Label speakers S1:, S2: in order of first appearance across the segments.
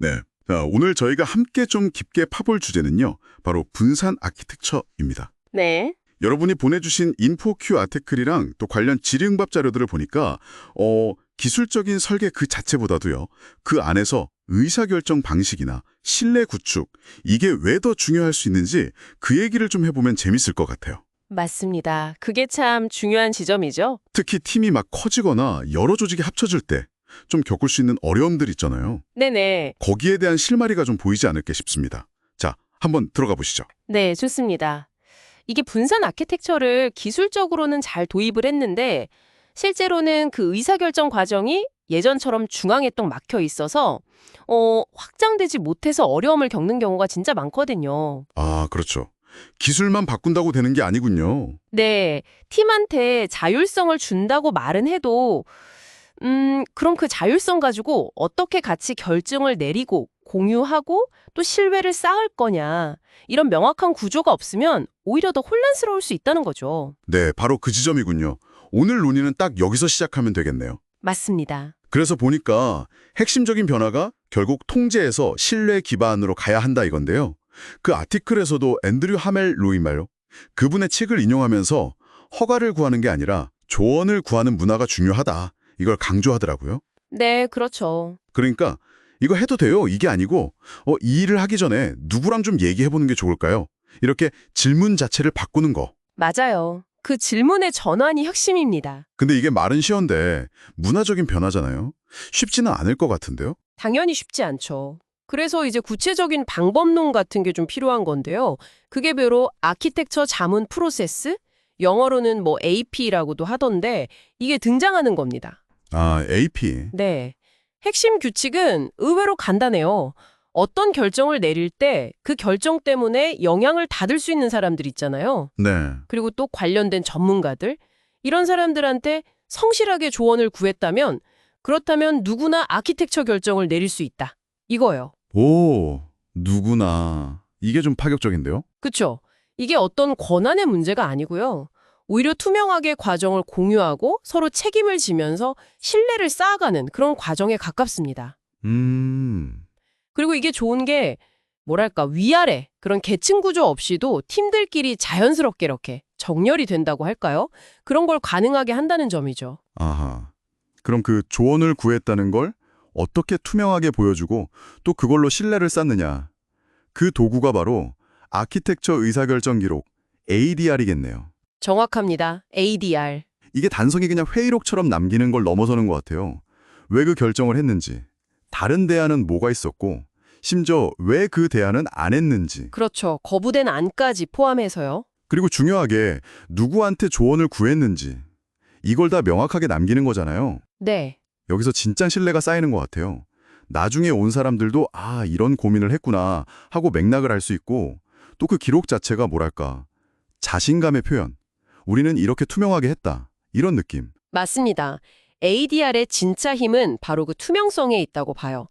S1: 네. 자, 오늘 저희가 함께 좀 깊게 파볼 주제는요. 바로 분산 아키텍처입니다.
S2: 네.
S1: 여러분이 보내주신 인포큐 아티클이랑 또 관련 질의응답 자료들을 보니까 기술적인 설계 그 자체보다도요. 그 안에서 의사결정 방식이나 신뢰 구축, 이게 왜 더 중요할 수 있는지 그 얘기를 좀 해보면 재밌을 것 같아요.
S2: 맞습니다. 그게 참 중요한 지점이죠.
S1: 특히 팀이 막 커지거나 여러 조직이 합쳐질 때 좀 겪을 수 있는 어려움들 있잖아요.
S2: 네네.
S1: 거기에 대한 실마리가 좀 보이지 않을까 싶습니다. 자, 한번 들어가 보시죠.
S2: 네, 좋습니다. 이게 분산 아키텍처를 기술적으로는 잘 도입을 했는데 실제로는 그 의사결정 과정이 예전처럼 중앙에 딱 막혀 있어서 확장되지 못해서 어려움을 겪는 경우가 진짜 많거든요.
S1: 아, 그렇죠. 기술만 바꾼다고 되는 게 아니군요.
S2: 네, 팀한테 자율성을 준다고 말은 해도 그럼 그 자율성 가지고 어떻게 같이 결정을 내리고 공유하고 또 신뢰를 쌓을 거냐. 이런 명확한 구조가 없으면 오히려 더 혼란스러울 수 있다는 거죠.
S1: 네, 바로 그 지점이군요. 오늘 논의는 딱 여기서 시작하면 되겠네요.
S2: 맞습니다.
S1: 그래서 보니까 핵심적인 변화가 결국 통제에서 신뢰 기반으로 가야 한다 이건데요. 그 아티클에서도 앤드류 하멜 로이말요. 그분의 책을 인용하면서 허가를 구하는 게 아니라 조언을 구하는 문화가 중요하다. 이걸 강조하더라고요.
S2: 네, 그렇죠.
S1: 그러니까 이거 해도 돼요. 이게 아니고 이 일을 하기 전에 누구랑 좀 얘기해보는 게 좋을까요? 이렇게 질문 자체를 바꾸는 거.
S2: 맞아요. 그 질문의 전환이 핵심입니다.
S1: 근데 이게 말은 쉬운데 문화적인 변화잖아요. 쉽지는 않을 것 같은데요.
S2: 당연히 쉽지 않죠. 그래서 이제 구체적인 방법론 같은 게 좀 필요한 건데요. 그게 바로 아키텍처 자문 프로세스? 영어로는 뭐 AP라고도 하던데 이게 등장하는 겁니다.
S1: 아, AP.
S2: 네. 핵심 규칙은 의외로 간단해요. 어떤 결정을 내릴 때 그 결정 때문에 영향을 받을 수 있는 사람들 있잖아요.
S1: 네.
S2: 그리고 또 관련된 전문가들. 이런 사람들한테 성실하게 조언을 구했다면 그렇다면 누구나 아키텍처 결정을 내릴 수 있다. 이거요.
S1: 오, 누구나. 이게 좀 파격적인데요?
S2: 그쵸? 이게 어떤 권한의 문제가 아니고요. 오히려 투명하게 과정을 공유하고 서로 책임을 지면서 신뢰를 쌓아가는 그런 과정에 가깝습니다. 그리고 이게 좋은 게 뭐랄까 위아래 그런 계층 구조 없이도 팀들끼리 자연스럽게 이렇게 정렬이 된다고 할까요? 그런 걸 가능하게 한다는 점이죠.
S1: 아하. 그럼 그 조언을 구했다는 걸 어떻게 투명하게 보여주고 또 그걸로 신뢰를 쌓느냐. 그 도구가 바로 아키텍처 의사결정 기록, ADR이겠네요.
S2: 정확합니다. ADR.
S1: 이게 단순히 그냥 회의록처럼 남기는 걸 넘어서는 것 같아요. 왜 그 결정을 했는지, 다른 대안은 뭐가 있었고, 심지어 왜 그 대안은 안 했는지,
S2: 그렇죠. 거부된 안까지 포함해서요.
S1: 그리고 중요하게 누구한테 조언을 구했는지, 이걸 다 명확하게 남기는 거잖아요.
S2: 네.
S1: 여기서 진짜 신뢰가 쌓이는 것 같아요. 나중에 온 사람들도 아, 이런 고민을 했구나 하고 맥락을 알 수 있고 또 그 기록 자체가 뭐랄까 자신감의 표현. 우리는 이렇게 투명하게 했다. 이런 느낌.
S2: 맞습니다. ADR의 진짜 힘은 바로 그 투명성에 있다고 봐요.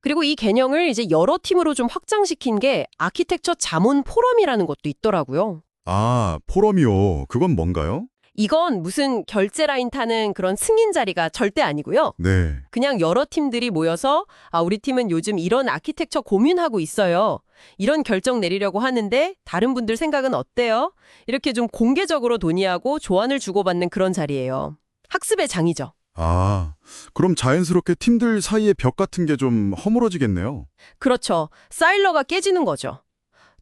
S2: 그리고 이 개념을 이제 여러 팀으로 좀 확장시킨 게 아키텍처 자문 포럼이라는 것도 있더라고요.
S1: 아, 포럼이요. 그건 뭔가요?
S2: 이건 무슨 결제 라인 타는 그런 승인 자리가 절대 아니고요.
S1: 네.
S2: 그냥 여러 팀들이 모여서 우리 팀은 요즘 이런 아키텍처 고민하고 있어요. 이런 결정 내리려고 하는데 다른 분들 생각은 어때요? 이렇게 좀 공개적으로 논의하고 조언을 주고받는 그런 자리예요. 학습의 장이죠.
S1: 아, 그럼 자연스럽게 팀들 사이의 벽 같은 게 좀 허물어지겠네요.
S2: 그렇죠. 사일러가 깨지는 거죠.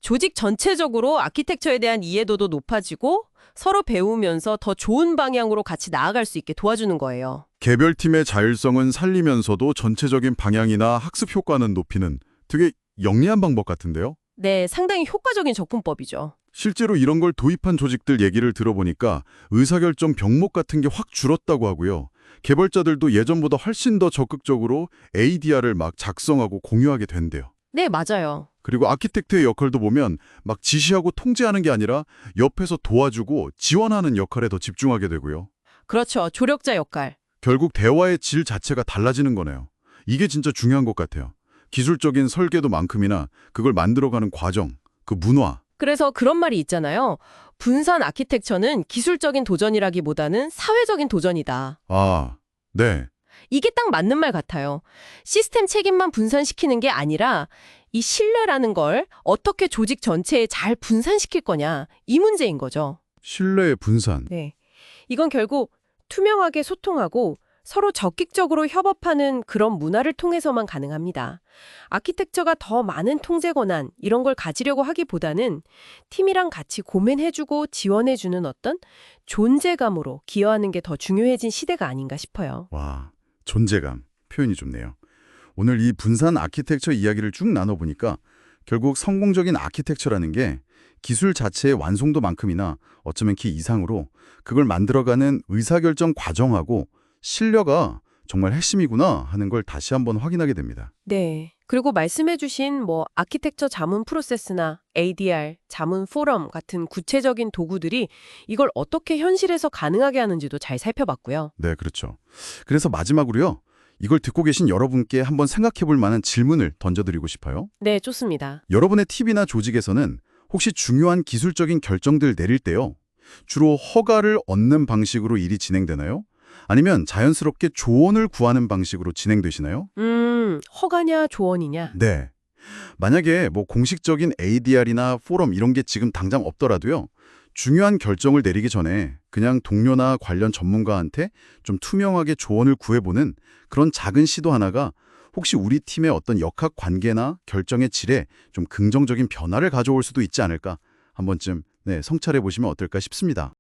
S2: 조직 전체적으로 아키텍처에 대한 이해도도 높아지고 서로 배우면서 더 좋은 방향으로 같이 나아갈 수 있게 도와주는 거예요.
S1: 개별팀의 자율성은 살리면서도 전체적인 방향이나 학습 효과는 높이는 되게 영리한 방법 같은데요?
S2: 네, 상당히 효과적인 접근법이죠.
S1: 실제로 이런 걸 도입한 조직들 얘기를 들어보니까 의사결정 병목 같은 게 확 줄었다고 하고요. 개발자들도 예전보다 훨씬 더 적극적으로 ADR을 막 작성하고 공유하게 된대요.
S2: 네, 맞아요.
S1: 그리고 아키텍트의 역할도 보면 막 지시하고 통제하는 게 아니라 옆에서 도와주고 지원하는 역할에 더 집중하게 되고요.
S2: 그렇죠. 조력자 역할.
S1: 결국 대화의 질 자체가 달라지는 거네요. 이게 진짜 중요한 것 같아요. 기술적인 설계도 만큼이나 그걸 만들어가는 과정, 그 문화.
S2: 그래서 그런 말이 있잖아요. 분산 아키텍처는 기술적인 도전이라기보다는 사회적인 도전이다.
S1: 아, 네.
S2: 이게 딱 맞는 말 같아요. 시스템 책임만 분산시키는 게 아니라 이 신뢰라는 걸 어떻게 조직 전체에 잘 분산시킬 거냐, 이 문제인 거죠.
S1: 신뢰의 분산.
S2: 네. 이건 결국 투명하게 소통하고 서로 적극적으로 협업하는 그런 문화를 통해서만 가능합니다. 아키텍처가 더 많은 통제 권한 이런 걸 가지려고 하기보다는 팀이랑 같이 고민해주고 지원해주는 어떤 존재감으로 기여하는 게 더 중요해진 시대가 아닌가 싶어요.
S1: 와, 존재감. 표현이 좋네요. 오늘 이 분산 아키텍처 이야기를 쭉 나눠보니까 결국 성공적인 아키텍처라는 게 기술 자체의 완성도만큼이나 어쩌면 그 이상으로 그걸 만들어가는 의사결정 과정하고 신뢰가 정말 핵심이구나 하는 걸 다시 한번 확인하게 됩니다.
S2: 네. 그리고 말씀해주신 아키텍처 자문 프로세스나 ADR, 자문 포럼 같은 구체적인 도구들이 이걸 어떻게 현실에서 가능하게 하는지도 잘 살펴봤고요.
S1: 네, 그렇죠. 그래서 마지막으로요. 이걸 듣고 계신 여러분께 한번 생각해 볼 만한 질문을 던져드리고 싶어요.
S2: 네, 좋습니다.
S1: 여러분의 팀이나 조직에서는 혹시 중요한 기술적인 결정들 내릴 때요. 주로 허가를 얻는 방식으로 일이 진행되나요? 아니면 자연스럽게 조언을 구하는 방식으로 진행되시나요?
S2: 허가냐 조언이냐?
S1: 네. 만약에 공식적인 ADR이나 포럼 이런 게 지금 당장 없더라도요. 중요한 결정을 내리기 전에 그냥 동료나 관련 전문가한테 좀 투명하게 조언을 구해보는 그런 작은 시도 하나가 혹시 우리 팀의 어떤 역학 관계나 결정의 질에 좀 긍정적인 변화를 가져올 수도 있지 않을까? 한 번쯤 성찰해 보시면 어떨까 싶습니다.